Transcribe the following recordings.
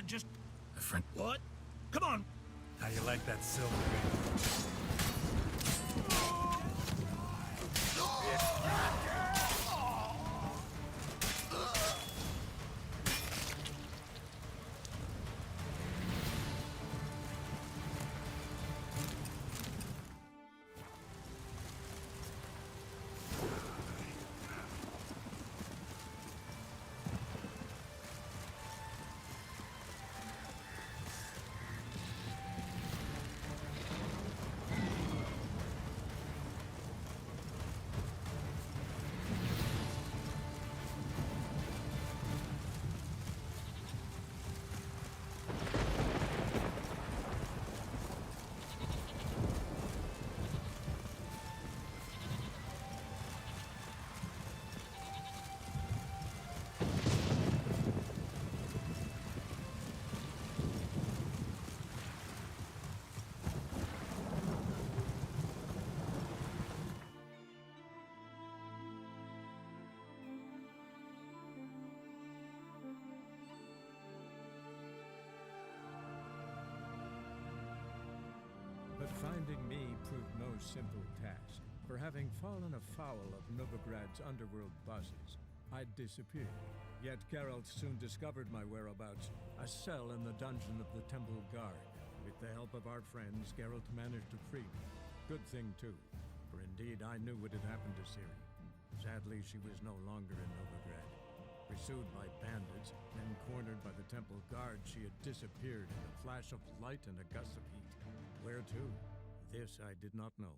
on, just... A friend. What? Come on! How you like that silver ring? But finding me proved no simple task. For having fallen afoul of Novigrad's underworld bosses, I'd disappeared. Yet Geralt soon discovered my whereabouts, a cell in the dungeon of the Temple Guard. With the help of our friends, Geralt managed to free me. Good thing, too, for indeed I knew what had happened to Ciri. Sadly, she was no longer in Novigrad. Pursued by bandits, then cornered by the Temple Guard, she had disappeared in a flash of light and a gust of heat. Where to? This I did not know.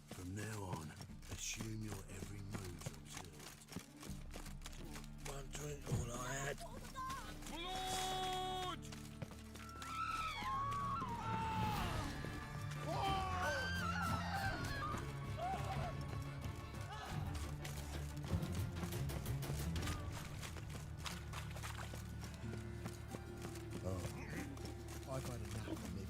From now on, assume your every move's observed. One drink all I had. Blood! I've had enough of living.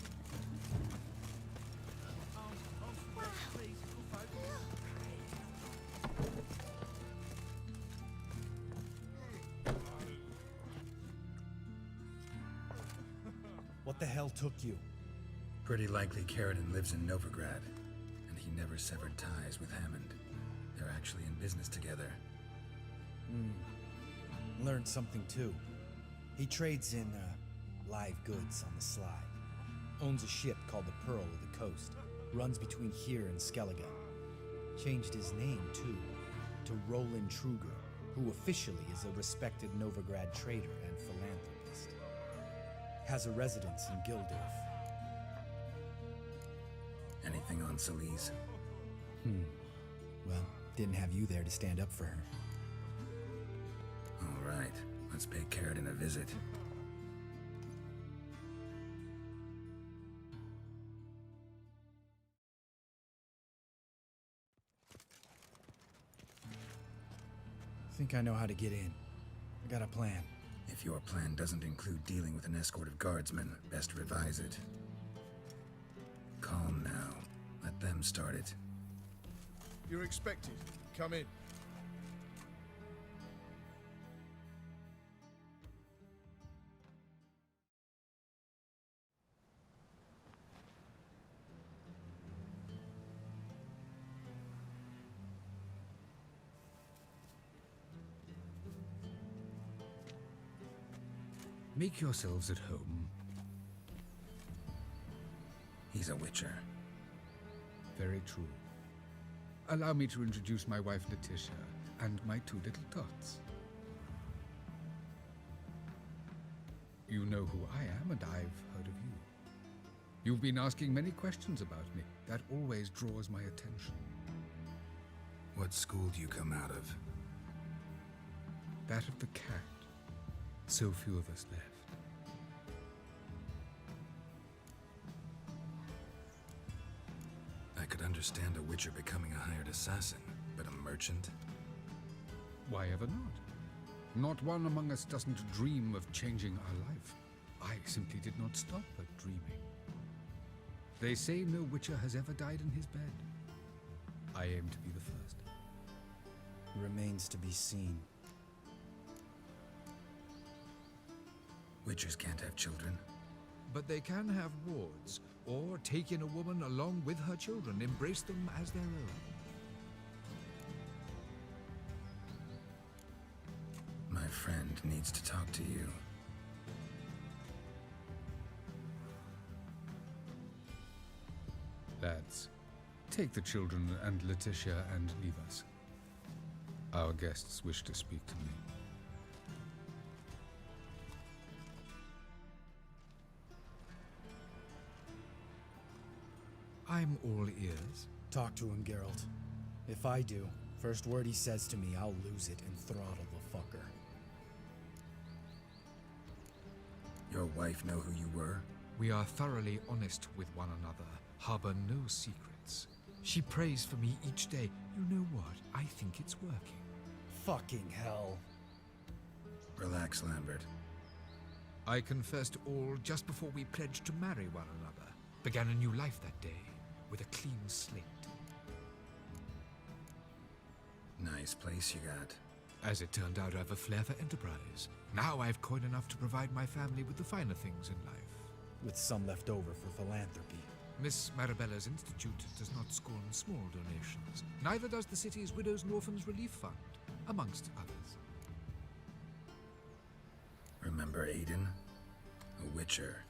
What the hell took you? Pretty likely Caridin lives in Novigrad, and he never severed ties with Hammond. They're actually in business together. Learned something too. He trades in, live goods on the sly. Owns a ship called the Pearl of the Coast. Runs between here and Skellige. Changed his name, too, to Roland Truger, who officially is a respected Novigrad trader and philanthropist. Has a residence in Gildorf. Anything on Celise? Well, didn't have you there to stand up for her. All right, let's pay Caridin a visit. Think I know how to get in. I got a plan. If your plan doesn't include dealing with an escort of guardsmen, best revise it. Calm now. Let them start it. You're expected. Come in. Make yourselves at home. He's a witcher. Very true. Allow me to introduce my wife, Letitia, and my two little tots. You know who I am, and I've heard of you. You've been asking many questions about me. That always draws my attention. What school do you come out of? That of the cat. So few of us left. I could understand a Witcher becoming a hired assassin, but a merchant? Why ever not? Not one among us doesn't dream of changing our life. I simply did not stop at dreaming. They say no Witcher has ever died in his bed. I aim to be the first. Remains to be seen. Witchers can't have children. But they can have wards, or take in a woman along with her children, embrace them as their own. My friend needs to talk to you. Lads, take the children and Letitia and leave us. Our guests wish to speak to me. I'm all ears. Talk to him, Geralt. If I do, first word he says to me, I'll lose it and throttle the fucker. Your wife know who you were? We are thoroughly honest with one another, harbor no secrets. She prays for me each day. You know what? I think it's working. Fucking hell. Relax, Lambert. I confessed all just before we pledged to marry one another. Began a new life that day, with a clean slate. Nice place you got. As it turned out, I have a flair for enterprise. Now I've coin enough to provide my family with the finer things in life. With some left over for philanthropy. Miss Marabella's institute does not scorn small donations. Neither does the city's Widows and Orphans Relief Fund, amongst others. Remember Aiden? A Witcher.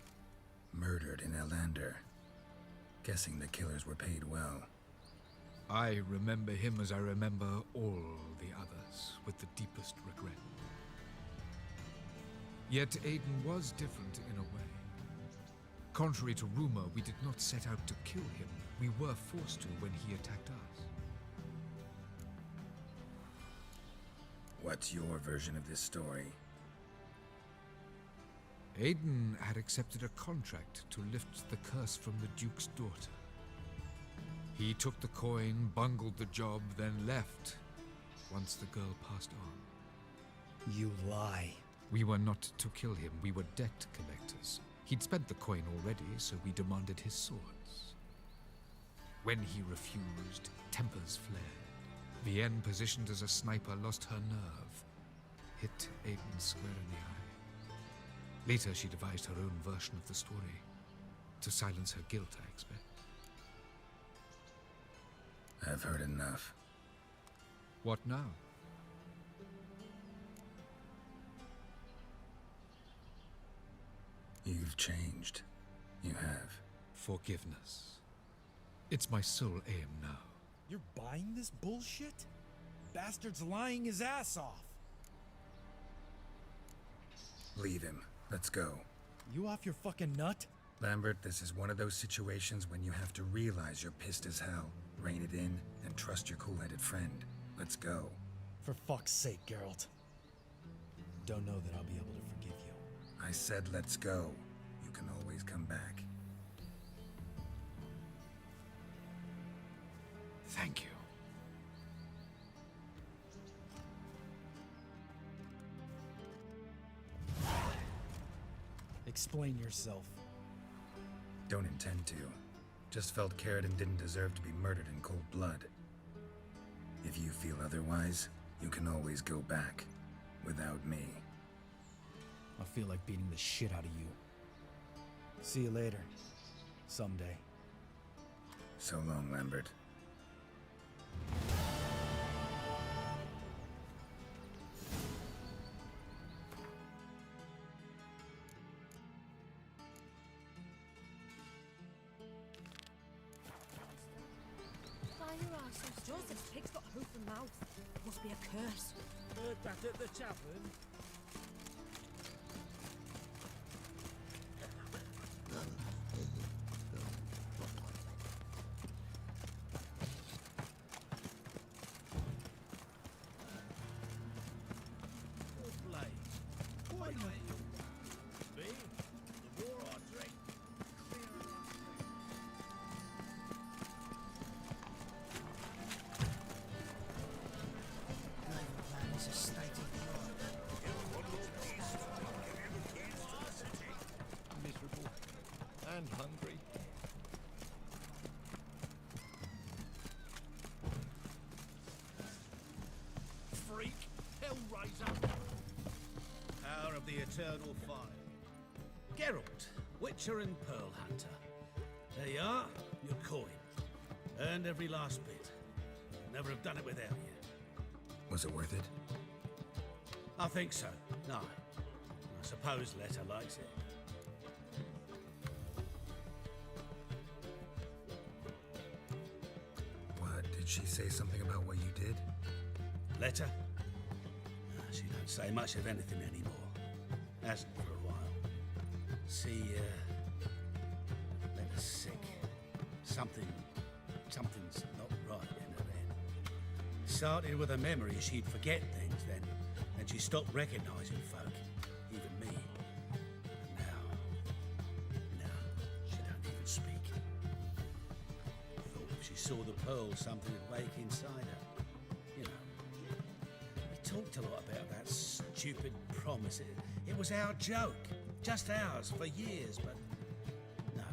Murdered in Elander. Guessing the killers were paid well. I remember him as I remember all the others, with the deepest regret. Yet Aiden was different in a way. Contrary to rumor, we did not set out to kill him. We were forced to when he attacked us. What's your version of this story? Aiden had accepted a contract to lift the curse from the Duke's daughter. He took the coin, bungled the job, then left, once the girl passed on. You lie. We were not to kill him, we were debt collectors. He'd spent the coin already, so we demanded his swords. When he refused, tempers flared. Vienne, positioned as a sniper, lost her nerve. Hit Aiden square in the eye. Later, she devised her own version of the story. To silence her guilt, I expect. I've heard enough. What now? You've changed. You have. Forgiveness. It's my sole aim now. You're buying this bullshit? Bastard's lying his ass off. Leave him. Let's go. You off your fucking nut? Lambert, this is one of those situations when you have to realize you're pissed as hell, rein it in, and trust your cool-headed friend. Let's go. For fuck's sake, Geralt. Don't know that I'll be able to forgive you. I said let's go. You can always come back. Thank you. Explain yourself. Don't intend to. Just felt Carradine didn't deserve to be murdered in cold blood. If you feel otherwise, you can always go back. Without me. I feel like beating the shit out of you. See you later. Someday. So long, Lambert. Joseph's pig's got hoof and mouth. Must be a curse. Heard that at the tavern. of the Eternal Fire. Geralt, Witcher and Pearl Hunter. There you are, your coin. Earned every last bit. Never have done it without you. Was it worth it? I think so. No. I suppose Letta likes it. What, did she say something about what you did? Letta? She don't say much of anything anymore. Hasn't for a while. See, Letta's sick. Something's not right in her head. Started with a memory she'd forget things, then she stopped recognizing folk, even me. And now she don't even speak. Thought if she saw the pearl, something would wake inside her. You know. We talked a lot about that stupid promise. It was our joke. Just ours for years, but no.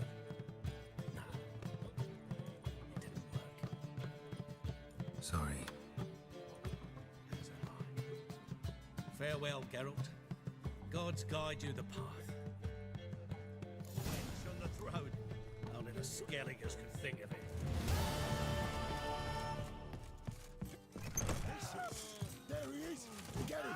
It didn't work. Sorry. As am I. Farewell, Geralt. Gods guide you the path. A wench on the throne. Only the Skelligers could think of it. There he is! Get him!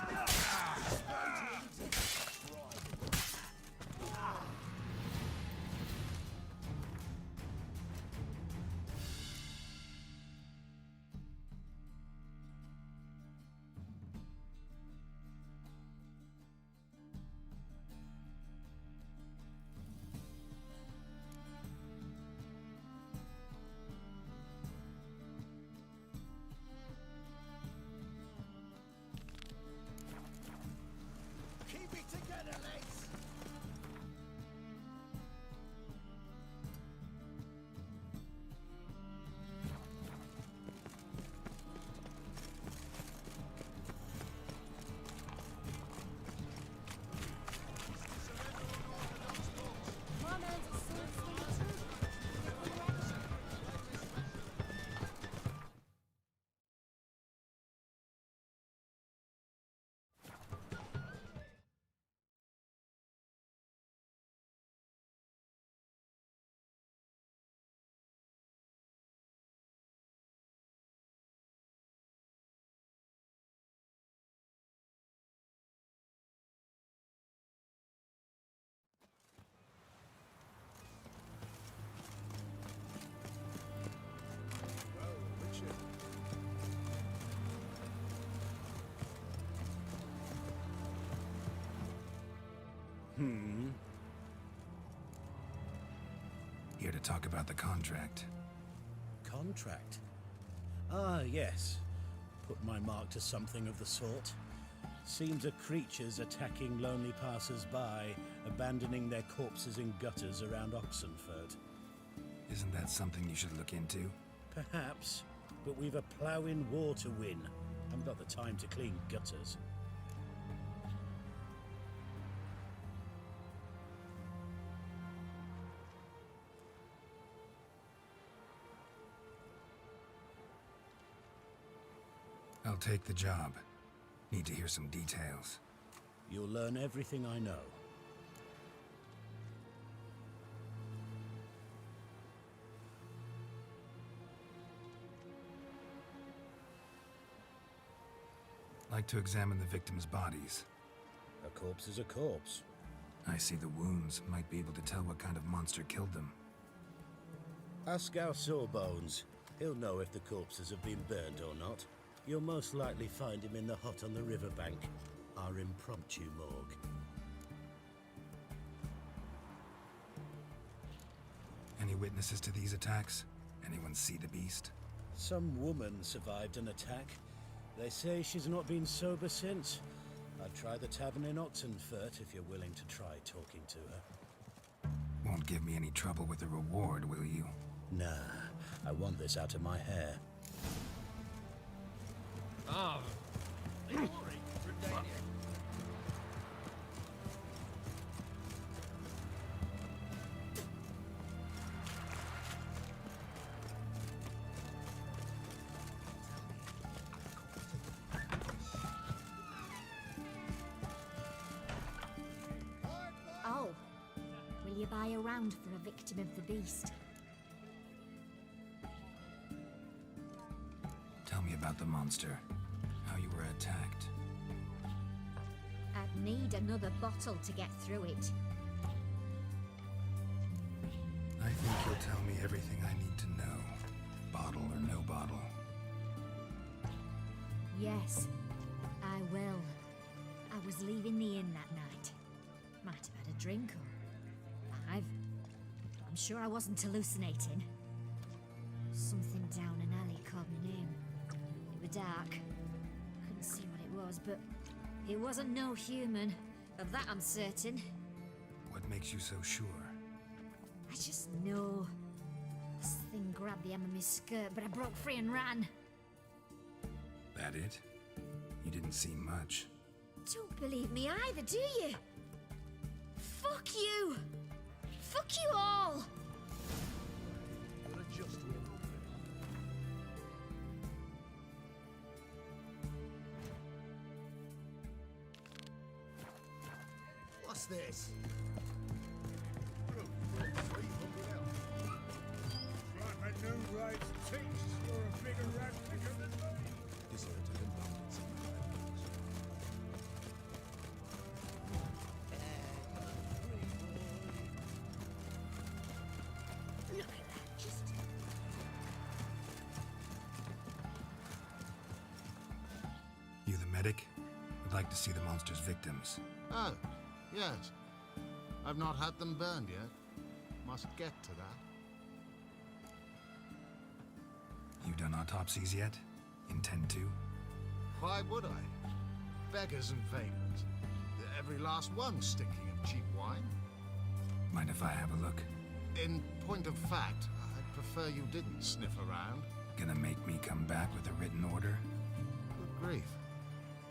Keep it together, lads! My man's a sword swinger too. Here to talk about the contract. Contract? Ah, yes. Put my mark to something of the sort. Seems a creature's attacking lonely passers-by, abandoning their corpses in gutters around Oxenfurt. Isn't that something you should look into? Perhaps, but we've a ploughing war to win. Haven't got the time to clean gutters. I'll take the job. Need to hear some details. You'll learn everything I know. Like to examine the victims' bodies. A corpse is a corpse. I see the wounds. Might be able to tell what kind of monster killed them. Ask our Sawbones. He'll know if the corpses have been burned or not. You'll most likely find him in the hut on the riverbank, our impromptu morgue. Any witnesses to these attacks? Anyone see the beast? Some woman survived an attack. They say she's not been sober since. I'd try the tavern in Oxenfurt if you're willing to try talking to her. Won't give me any trouble with the reward, will you? Nah, I want this out of my hair. Ah. you buy around for a victim of the beast. Tell me about the monster. How you were attacked. I'd need another bottle to get through it. I think you'll tell me everything I need to know. Bottle or no bottle. Yes, I will. I was leaving the inn that night. Might have had a drink or 5. I'm sure I wasn't hallucinating. Something down an alley called my name. It was dark. Couldn't see what it was, but it wasn't no human. Of that I'm certain. What makes you so sure? I just know. This thing grabbed the hem of my skirt, but I broke free and ran. That it? You didn't see much. Don't believe me either, do you? Fuck you! Fuck you all! What's this? Look at that, just... You the medic? Would like to see the monster's victims. Oh, yes. I've not had them burned yet. Must get to that. You done autopsies yet? Intend to? Why would I? Beggars and vagrants. Every last one stinking of cheap wine. Mind if I have a look? In point of fact, I'd prefer you didn't sniff around. Gonna make me come back with a written order? Good grief.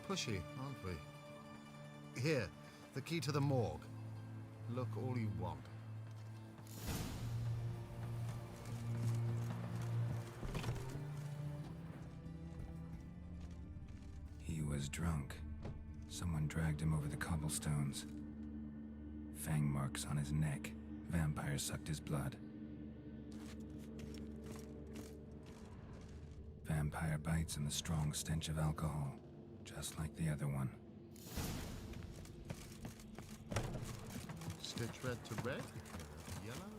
Pushy, aren't we? Here, the key to the morgue. Look all you want. He was drunk. Someone dragged him over the cobblestones. Fang marks on his neck. Vampires sucked his blood. Vampire bites and the strong stench of alcohol. Just like the other one. Stitch red to red, yellow.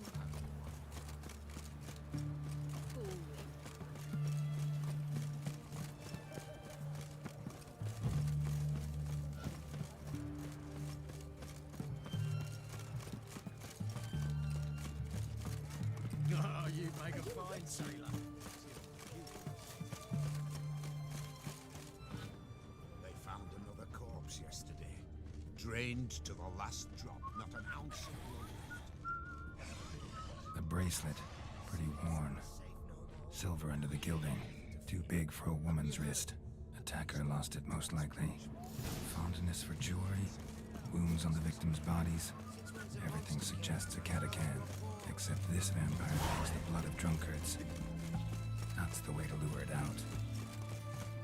Oh, you make a fine sailor. They found another corpse yesterday. Drained to the last drop, not an ounce of blood left. The bracelet. Pretty worn. Silver under the gilding. Too big for a woman's wrist. Attacker lost it most likely. Fondness for jewelry. Wounds on the victims' bodies. Everything suggests a catachan. Except this vampire takes the blood of drunkards. That's the way to lure it out.